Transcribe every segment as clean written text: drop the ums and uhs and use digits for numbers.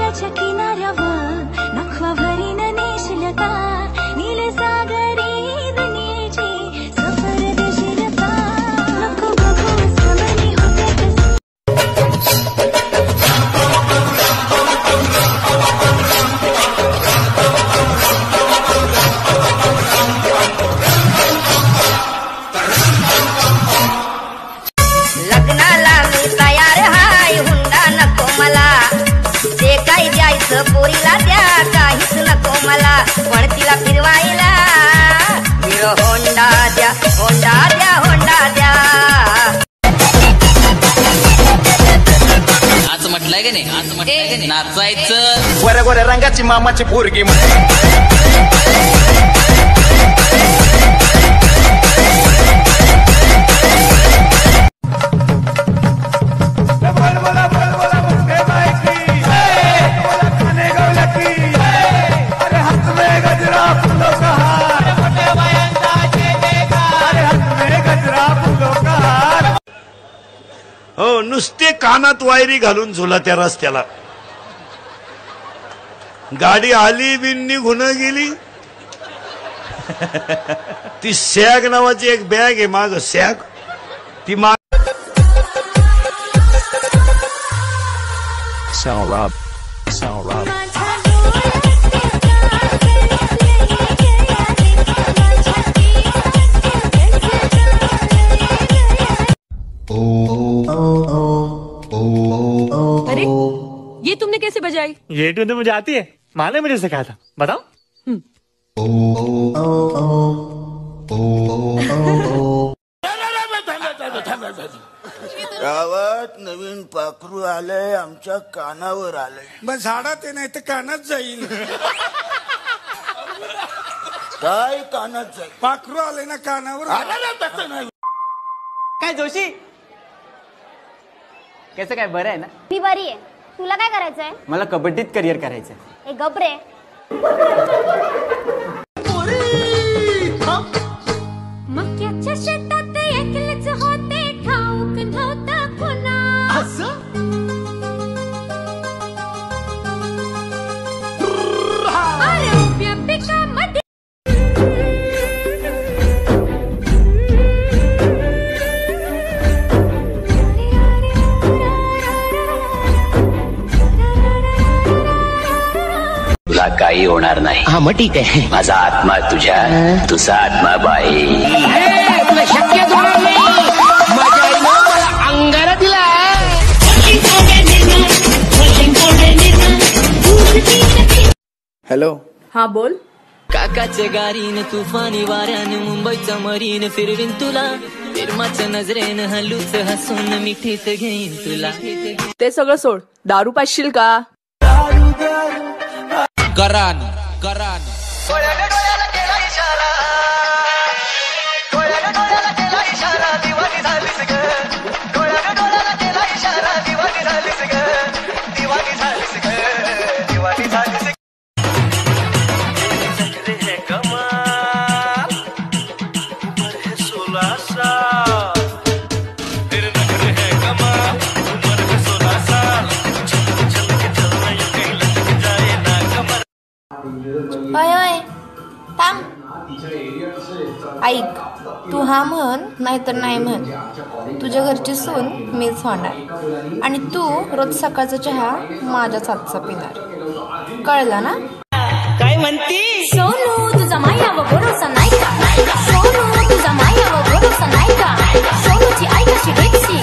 समुद्राच्या किनाऱ्यावर नखवा भरीन नेसल्या का नील सागरी दुनियेची सफर देशील का नको बघू समनी होते लग्नाला मी तयार हाय हुंडा नको मला जे काही द्यायचं पोरीला द्या काहीच नको मला पण तिला फिरवायला हिरो होंडा द्या होंडा द्या होंडा द्या आज म्हटलंय का नाही आज म्हटलंय का नाही नाचायचं गोऱ्या गोऱ्या रंगाची मामाची पोरगी हो नुसते कानात वायरी घालून झुला त्या रस्त्याला गाडी आली बिन निघून गेली ती सॅग नावाची एक बॅग आहे माग सॅग ती माग अरे ये तुमने कैसे बजाई? ये ट्यून तो मुझे आती है, माँ ने मुझे सिखाया था। बताओ। गावात नवीन पाखरू आलंय आमच्या कानावर आलंय मग झाडात नाही तर कानात जाईल काय कानात जाईल पाखरू आले ना कानावर काय जोशी कैसे काय बरं आहे ना? मी बरी आहे. तुला काय करायचंय? मला कबड्डीत करिअर करायचंय. हे गबरे मक्याच्या शेतात एकलेच होते ठाऊक नव्हता कोणा आरोग्य पिकामध्ये तुला काही होणार नाही. हा मग ठीक आहे. माझा आत्मा तुझ्या तुझा आत्मा बाई तुला शक्य होणार नाही. माझ्या आईनं मला अंगारा दिला. हॅलो हाँ बोल. काकाच्या गाडीनं तुफानी वाऱ्यानं मुंबईचं मरीन फिरवीन तुला फिरमाच्या नजरेनं हलूच हसून मिठीत घेईन तुला. ते सगळं सोड. दारू पाशील का? करान करान होय होय थांब. ऐक तू हा म्हण नाहीतर नाही म्हण. तुझ्या घरची सून मीच होणार आणि तू रोज सकाळचा चहा माझ्याच हातचा पिणार. कळलं ना? काय म्हणती? सोनू तुझा माया व भरोसा नाही का? सोनू तुझा माया व भरोसा नाही का? सोनूची आई कशी डेक्सी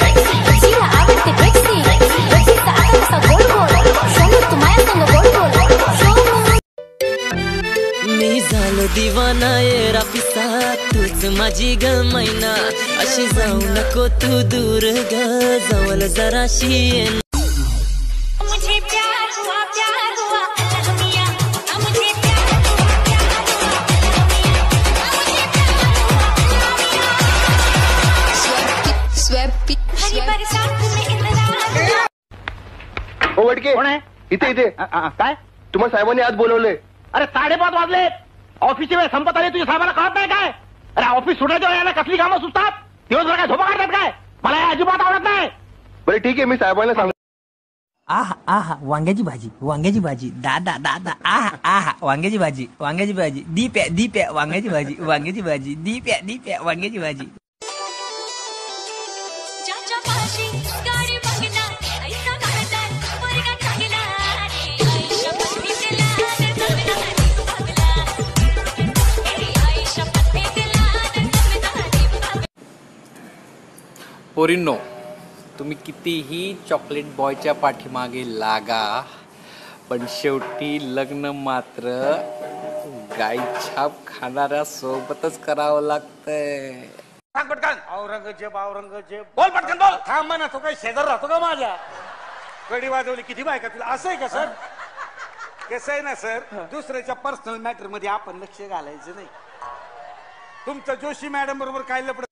तिला आवडते डेक्सी डेक्सीचा आता कसा गोल गोल. सोनू तू माया संग गोल गोल. सोनू मी झालो दिवाना ये रापिसा तूच माझी ग मैना अशी जाऊ नको तू दूर ग जवळ जराशी ये. मुझे प्यार हुआ दुनिया मुझे प्यार हुआ हरी बरसात में इंतजार. ओ वडके कोण आहे? इथे इथे काय तुम्हाला साहेबांनी आज बोलवलंय. अरे 5:30 वाजले. ऑफिसची वेळ संपत आली. तुझ्या साहेबांना कळत नाही काय? अरे ऑफिस सुटायच्या वेळेला कसली कामं सुचतात? दिवसभर काय झोपा काढतात काय? मला हे अजिबात आवडत नाही. बरं ठीक आहे मी साहेबांना सांग. आहा आहा वांग्याची भाजी दादा दादा आहा आहा वांग्याची भाजी दीप्या वांग्याची भाजी दीप्या वांग्याची भाजी. पोरींनो, तुम्ही कितीही चॉकलेट बॉयच्या पाठीमागे लागा, पण शेवटी लग्न मात्र गायछाप खाणाऱ्या सोबतच करावं लागतंय. सांग पटकन. औरंगजेब बोल पटकन बोल. थांब म्हणा, तो काही शेजार राहतो का माझ्या? कडी वाजवली किती बायका तुला? असं आहे का सर? कसं आहे ना सर, दुसऱ्याच्या पर्सनल मॅटर मध्ये आपण लक्ष घालायचं नाही. तुमचं जोशी मॅडम बरोबर काय लपड